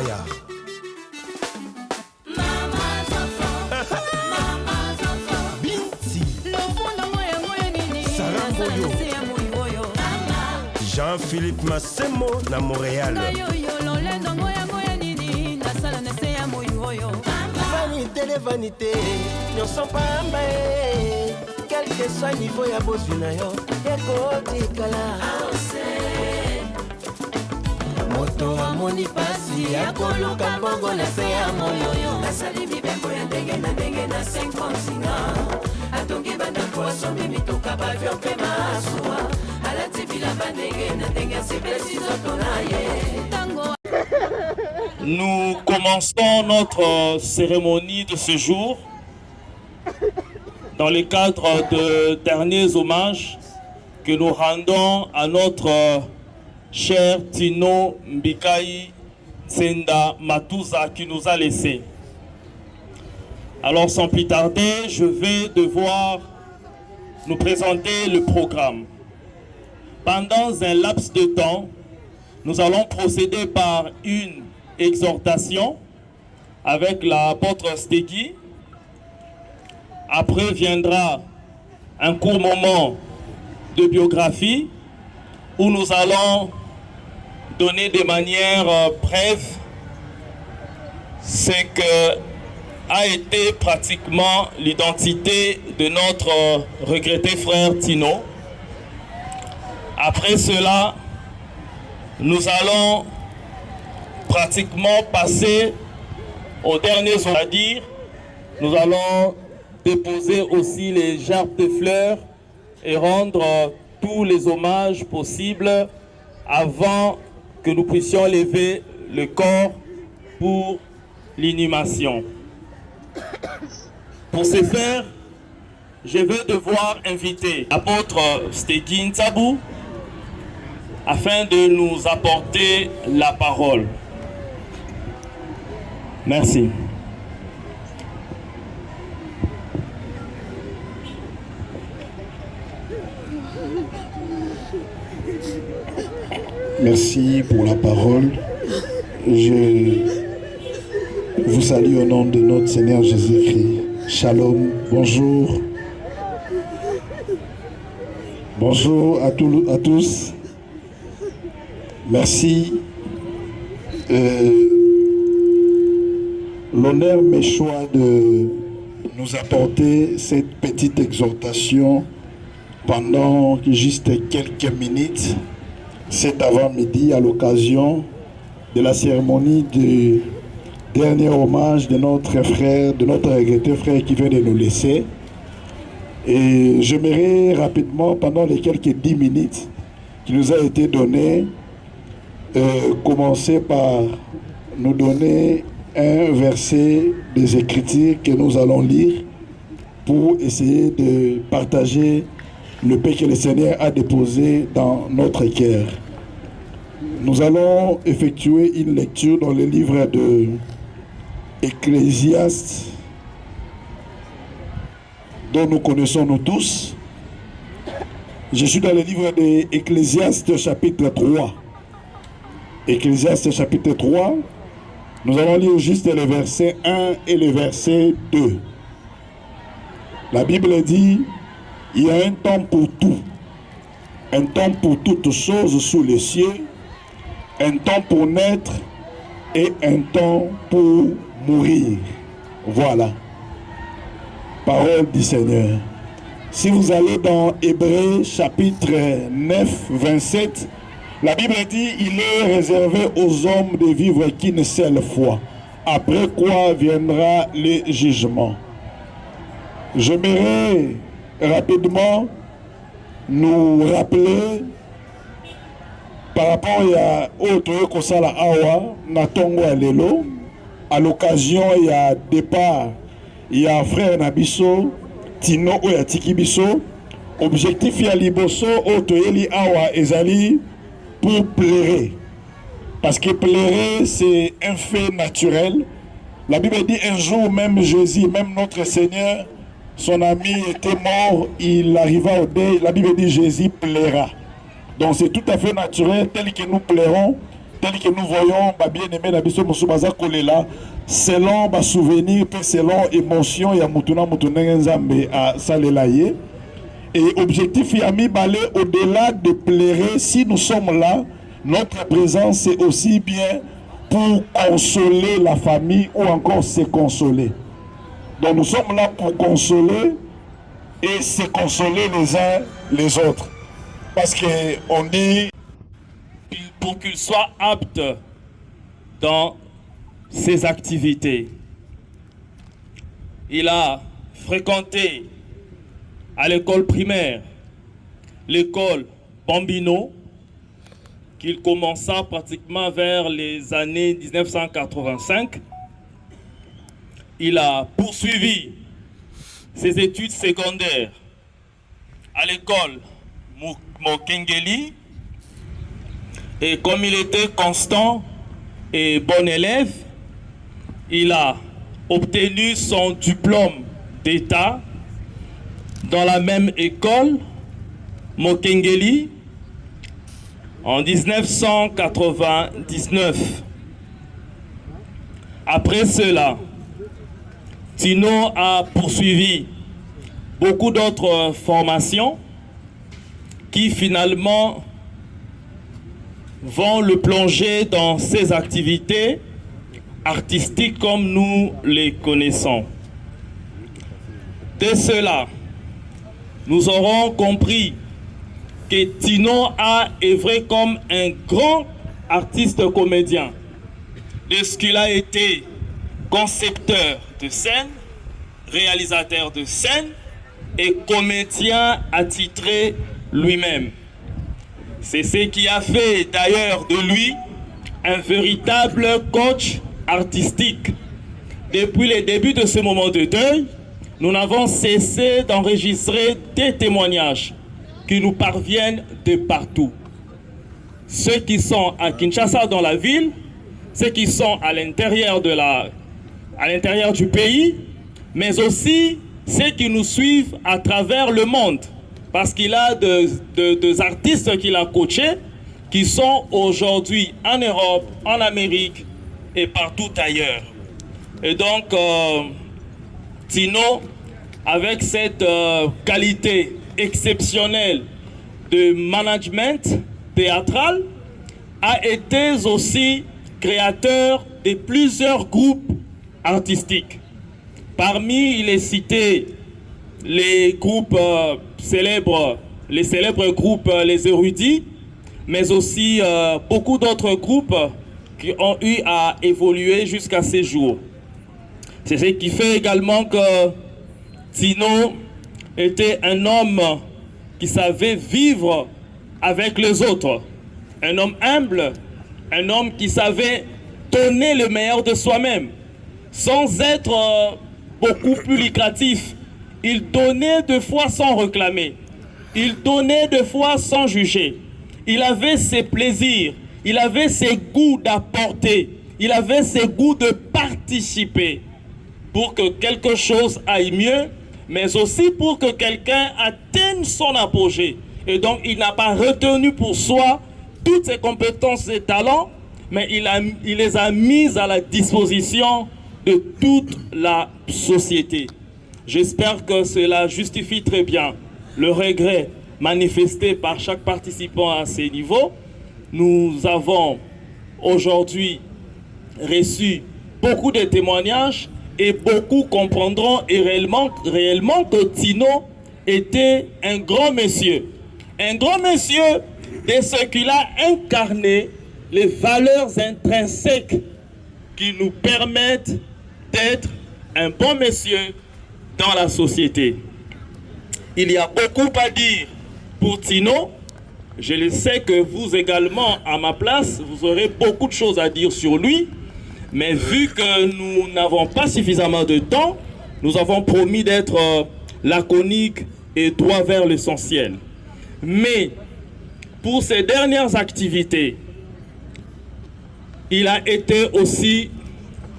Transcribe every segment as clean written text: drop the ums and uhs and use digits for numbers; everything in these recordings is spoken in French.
Maya. Binti Saramboyo. Jean-Philippe Massemo na Montréal. Vanité les vanités, ne sont pas mal. Quel que soit le niveau ya bosu na yo, ekotikala. Moto amoni pasi ya koluka bongo na se ya moyo. Nasali mibembo ya ndenge na 5 continents. Atongi banda kwa sombi mituka bavyo pe masua. Alati bilamba ndenge na ndenge sibesi zoto na ye. Tango. Nous commençons notre cérémonie de ce jour dans le cadre de derniers hommages que nous rendons à notre cher Tino Mbikai Senda Matuza qui nous a laissés. Alors sans plus tarder, je vais devoir nous présenter le programme. Pendant un laps de temps, nous allons procéder par une exhortation avec l'apôtre Stegui. Après viendra un court moment de biographie où nous allons donner de manière brève ce que a été pratiquement l'identité de notre regretté frère Tino. Après cela, nous allons pratiquement passer au dernier, c'est-à-dire nous allons déposer aussi les gerbes de fleurs et rendre tous les hommages possibles avant que nous puissions lever le corps pour l'inhumation. Pour ce faire, je vais devoir inviter l'apôtre Stegui Ntsabou afin de nous apporter la parole. Merci. Merci pour la parole. Je vous salue au nom de notre Seigneur Jésus-Christ. Shalom, bonjour. Bonjour à tous. Merci. L'honneur m'est choix de nous apporter cette petite exhortation pendant juste quelques minutes cet avant-midi à l'occasion de la cérémonie du dernier hommage de notre frère, de notre regretté frère qui vient de nous laisser. Et j'aimerais rapidement, pendant les quelques 10 minutes qui nous a été données, commencer par nous donner un verset des Écritures que nous allons lire pour essayer de partager le paix que le Seigneur a déposé dans notre cœur. Nous allons effectuer une lecture dans le livre de Ecclésiaste, dont nous connaissons nous tous. Je suis dans le livre de Ecclésiaste chapitre 3. Ecclésiaste chapitre 3, nous allons lire juste les versets 1 et le verset 2. La Bible dit: il y a un temps pour tout, un temps pour toutes choses sous les cieux, un temps pour naître et un temps pour mourir. Voilà. Parole du Seigneur. Si vous allez dans Hébreux chapitre 9, 27, la Bible dit: il est réservé aux hommes de vivre qu'une seule fois, après quoi viendra le jugement. J'aimerais rapidement nous rappeler par rapport à autre Kosala Awa, Natongo Alelo, à l'occasion il y a départ, il y a frère Nabiso, Tino Oya Tikibiso, objectif il y a Liboso, autre Eli Awa Ezali, pour pleurer. Parce que pleurer, c'est un fait naturel. La Bible dit un jour, même Jésus, même notre Seigneur, son ami était mort, il arriva au deuil. La Bible dit Jésus pleura. Donc c'est tout à fait naturel, tel que nous pleurons. tel que nous voyons, bien-aimé Nabiso Moussoubaza Kolela, selon ma souvenir, selon émotion, il y a Moutuna Nzambe à Salelaye. Et objectif, il y a mis balai au-delà de pleurer. Si nous sommes là, notre présence c'est aussi bien pour consoler la famille ou encore se consoler. Donc nous sommes là pour consoler et se consoler les uns les autres. Parce qu'on dit... Pour qu'il soit apte dans ses activités. Il a fréquenté à l'école primaire, l'école Bambino, qu'il commença pratiquement vers les années 1985. Il a poursuivi ses études secondaires à l'école Mokengeli. Et comme il était constant et bon élève, il a obtenu son diplôme d'État dans la même école, Mokengeli, en 1999. Après cela, Tino a poursuivi beaucoup d'autres formations qui finalement vont le plonger dans ses activités artistiques comme nous les connaissons. Dès cela, nous aurons compris que Tino a œuvré comme un grand artiste comédien. De ce qu'il a été concepteur de scène, réalisateur de scène et comédien attitré lui-même. C'est ce qui a fait d'ailleurs de lui un véritable coach artistique. Depuis le début de ce moment de deuil, nous n'avons cessé d'enregistrer des témoignages qui nous parviennent de partout. Ceux qui sont à Kinshasa dans la ville, ceux qui sont à l'intérieur du pays, mais aussi ceux qui nous suivent à travers le monde. Parce qu'il a des artistes qu'il a coachés qui sont aujourd'hui en Europe, en Amérique et partout ailleurs. Et donc, Tino, avec cette qualité exceptionnelle de management théâtral, a été aussi créateur de plusieurs groupes artistiques. Parmi, il est cité les groupes célèbres, les célèbres groupes Les Érudits, mais aussi beaucoup d'autres groupes qui ont eu à évoluer jusqu'à ces jours. C'est ce qui fait également que Tino était un homme qui savait vivre avec les autres, un homme humble, un homme qui savait donner le meilleur de soi-même, sans être beaucoup plus lucratif. Il donnait de fois sans réclamer. Il donnait de fois sans juger. Il avait ses plaisirs. Il avait ses goûts d'apporter. Il avait ses goûts de participer pour que quelque chose aille mieux, mais aussi pour que quelqu'un atteigne son apogée. Et donc, il n'a pas retenu pour soi toutes ses compétences et talents, mais il les a mises à la disposition de toute la société. J'espère que cela justifie très bien le regret manifesté par chaque participant à ces niveaux. Nous avons aujourd'hui reçu beaucoup de témoignages et beaucoup comprendront réellement que Tino était un grand monsieur. Un grand monsieur de ce qu'il a incarné, les valeurs intrinsèques qui nous permettent d'être un bon monsieur dans la société. Il y a beaucoup à dire pour Tino. Je le sais que vous également, à ma place, vous aurez beaucoup de choses à dire sur lui. Mais vu que nous n'avons pas suffisamment de temps, nous avons promis d'être laconiques et droit vers l'essentiel. Mais pour ses dernières activités, il a été aussi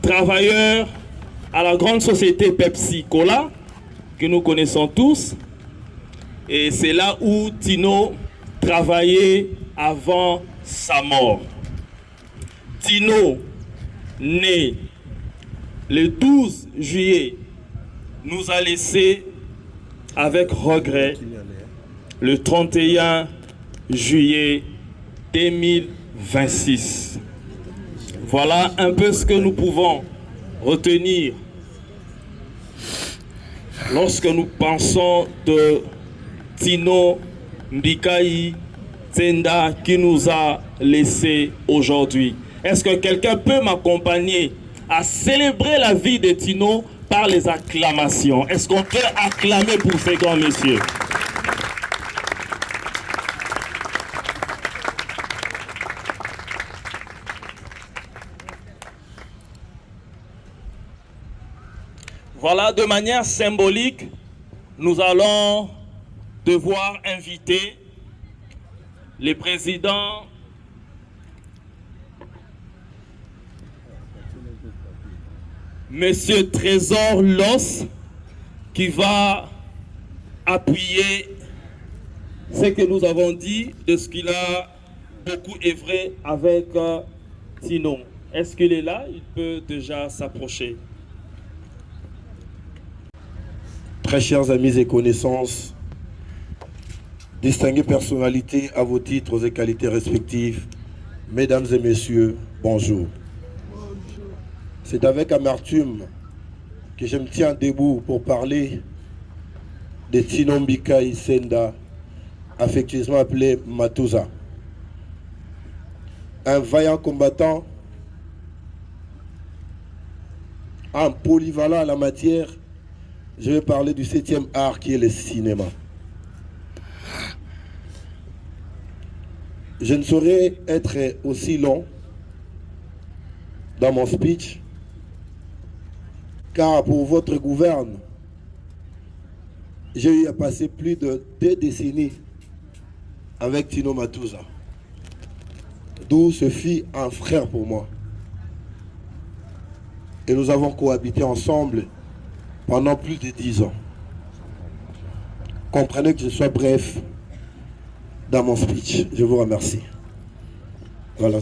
travailleur à la grande société Pepsi Cola, que nous connaissons tous. Et c'est là où Tino travaillait avant sa mort. Tino, né le 12 juillet, nous a laissé avec regret le 31 juillet 2026. Voilà un peu ce que nous pouvons retenir lorsque nous pensons de Tino Mbikai Tsenda qui nous a laissés aujourd'hui. Est-ce que quelqu'un peut m'accompagner à célébrer la vie de Tino par les acclamations? Est-ce qu'on peut acclamer pour ces grands messieurs? Voilà, de manière symbolique, nous allons devoir inviter les présidents Monsieur Trésor Loss, qui va appuyer ce que nous avons dit de ce qu'il a beaucoup œuvré avec Tino. Est-ce qu'il est là? Il peut déjà s'approcher. Très chers amis et connaissances, distinguées personnalités à vos titres et qualités respectifs, mesdames et messieurs, bonjour. C'est avec amertume que je me tiens debout pour parler de Tino Mbikai Tsenda, affectueusement appelé Matouza. Un vaillant combattant, un polyvalent à la matière. Je vais parler du 7e art qui est le cinéma. Je ne saurais être aussi long dans mon speech, car pour votre gouverne, j'ai eu à passer plus de 2 décennies avec Tino Matouza, d'où ce fut un frère pour moi. Et nous avons cohabité ensemble pendant plus de 10 ans. Comprenez que je sois bref dans mon speech. Je vous remercie. Voilà.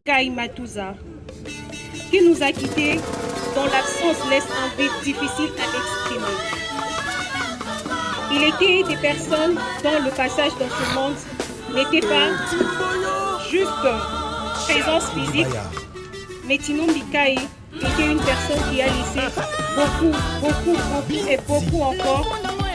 Mbikai Matouza, qui nous a quittés, dont l'absence laisse un vide difficile à exprimer. Il était des personnes dont le passage dans ce monde n'était pas juste présence physique, mais Tino Mbikai était une personne qui a laissé beaucoup encore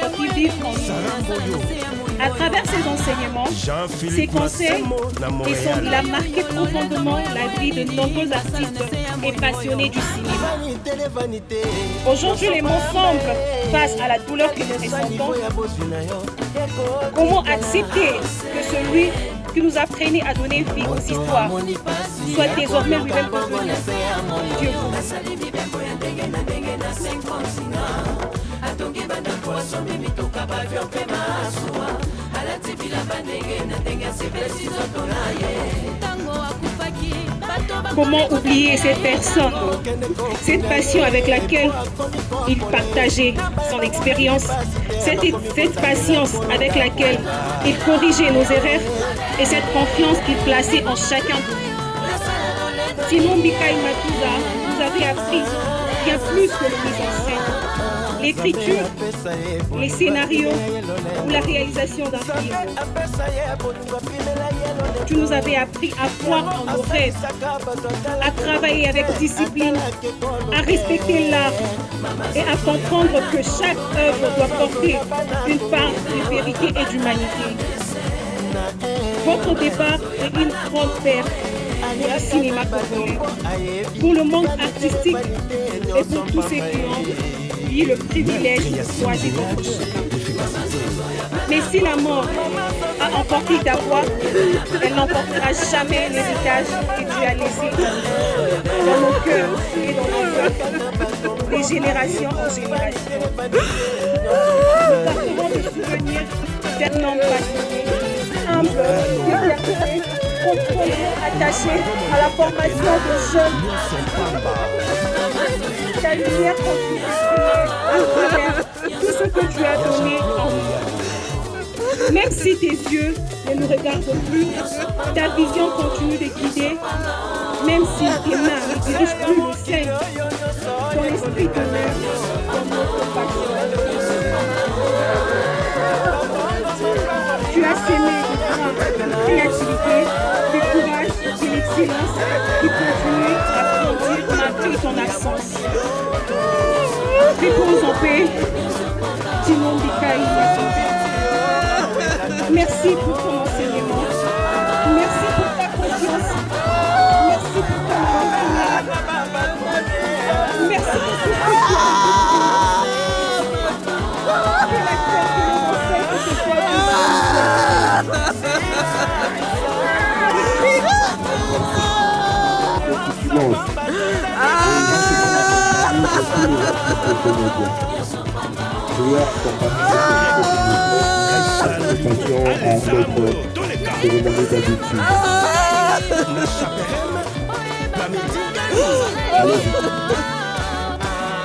pour qu'il vive en nous. À travers ses enseignements, ses conseils il a marqué profondément la vie de nombreux artistes et passionnés du cinéma. Aujourd'hui, les mots semblent face à la douleur que nous ressentons. Comment accepter que celui qui nous a freinés à donner vie aux histoires soit désormais lui-même devenu Dieu? Comment oublier cette personne, cette passion avec laquelle il partageait son expérience, cette patience avec laquelle il corrigeait nos erreurs et cette confiance qu'il plaçait en chacun de nous. Tino Mbikai Matouza nous avait appris bien plus que le mise en scène. L'écriture, les scénarios ou la réalisation d'un film. Tu nous avais appris à croire en nos rêves, à travailler avec discipline, à respecter l'art et à comprendre que chaque œuvre doit porter une part de vérité et d'humanité. Votre départ est une grande perte pour le cinéma congolais, pour le monde artistique et pour tous ceux qui ont eu le privilège de choisir votre chemin. Mais si la mort a emporté ta voix, elle n'emportera jamais l'héritage que tu as laissé dans nos cœurs et dans nos cœurs, de génération en génération. Nous garderons le souvenir d'un homme passionné, humble, déterminé, profondément attaché à la formation des jeunes. Ta lumière continue à travers tout ce que tu as donné en nous. Même si tes yeux ne nous regardent plus, ta vision continue de guider. Même si tes mains ne dirigent plus le sein, ton esprit demeure dans notre passion. Tu as semé de créativité, de courage, de l'excellence qui continue à grandir malgré ton absence. Repose en paix, Timon Bikaï. Merci pour ton enseignement. Merci pour ta confiance. Merci pour ta confiance. Merci pour tout ce que tu as fait. Que la terre que le conseil que ce soit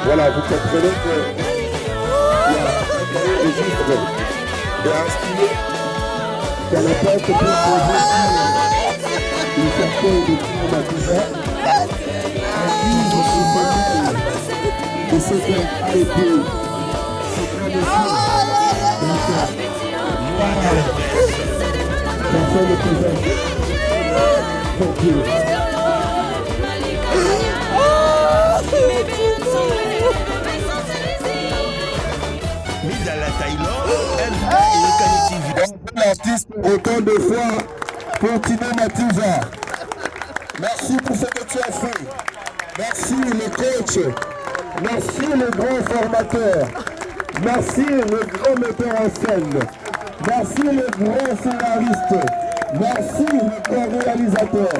Voilà, vous comprenez que il y a un registre et un stylo qu'à la porte pour poser une personne de climatiseur de ce qu'elle a été personne ne pouvait pour Dieu. L'artiste autant de fois pour Tino Matiza. Merci pour ce que tu as fait. Merci le coach. Merci le grand formateur. Merci le grand metteur en scène. Merci le grand scénariste. Merci le grand réalisateur.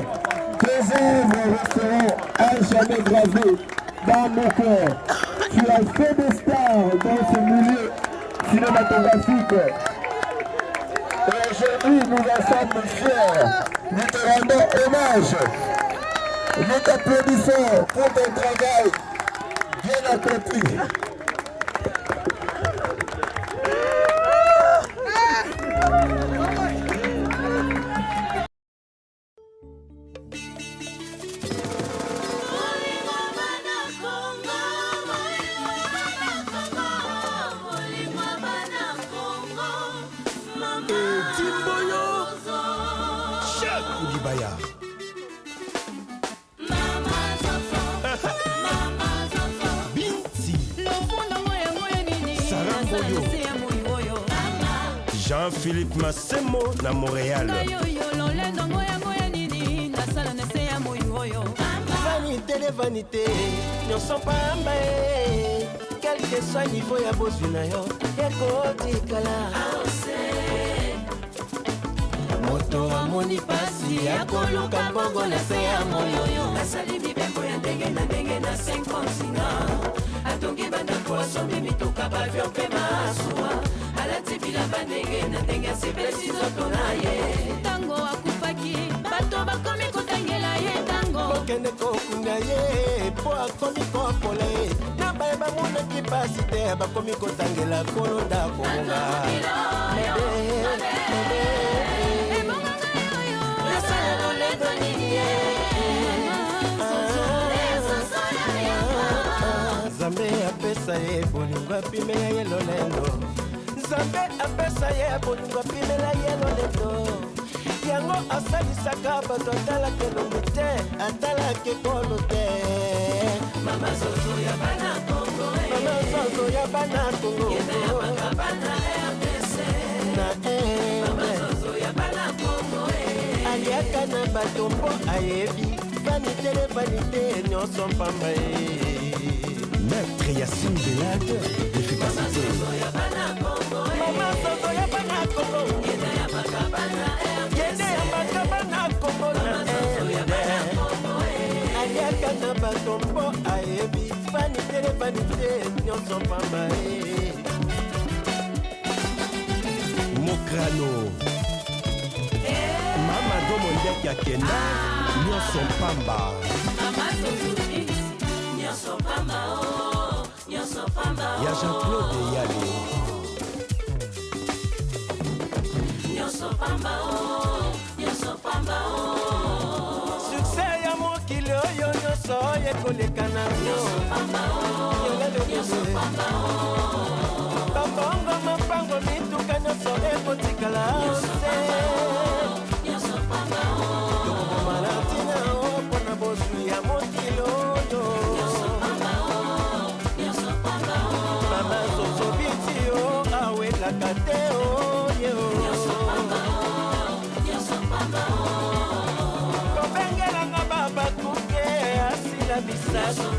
Tes œuvres resteront à jamais gravées dans mon cœur. Tu as fait des stars dans ce milieu cinématographique. Et aujourd'hui, nous en sommes fiers. Nous te rendons hommage. Nous t'applaudissons pour ton travail bien accompli. Jean-Philippe Massemo na Montréal. Vanité de vanité, nous sommes pas emballés. Quel que soit le niveau ya bosu na yo, ekotikala. Moto amoni pasi akoluka mbongo na se ya moyo. Nasali mibembo ya ndenge na 5 continents. Atongi banda kwa sombi mituka bavyo pe masuwa. Alatibila bandenge na ndenge sibesi zoto na ye. Tango akufaki, bato bakomi kotangela ye tango. Bokende kokunda ye, po akomi kopola ye. Na bae bamona kipasite, bakomi kotangela kolonda konga. Nasala lolendo nini ye. Zambe apesa ye, bolingo apimela ye lolendo. Zambe apesa ye bolingo pimela yelo leto. Yango asalisaka bato atalaka elongi te, atalaka ekolo te. Mama Zozo ya bana Congo, Mama Zozo ya bana Congo, yena bana RDC. Na Mama Zozo ya bana Congo, aliaka na bato mpo ayebi vanité nyonso pamba ye. Maître Yassine Delade, l'efficacité. Mama Zozo ya bana Congo, yena ya bakabana Congo na aliaka na bato mpo ayebi vanité nyonso pamba ye. Mokrano Mamado mondeki akenda nyonso pamba ya Jean-Claude Yale succès ya mokili oyo nyonso ekolekana bambongo mapango mituka nyonso ekotikala se tokobomalatina o mpona bozwi ya mokili oyo mama zozobiti o awelaka te oye kobengelanga babatuke asila bisasu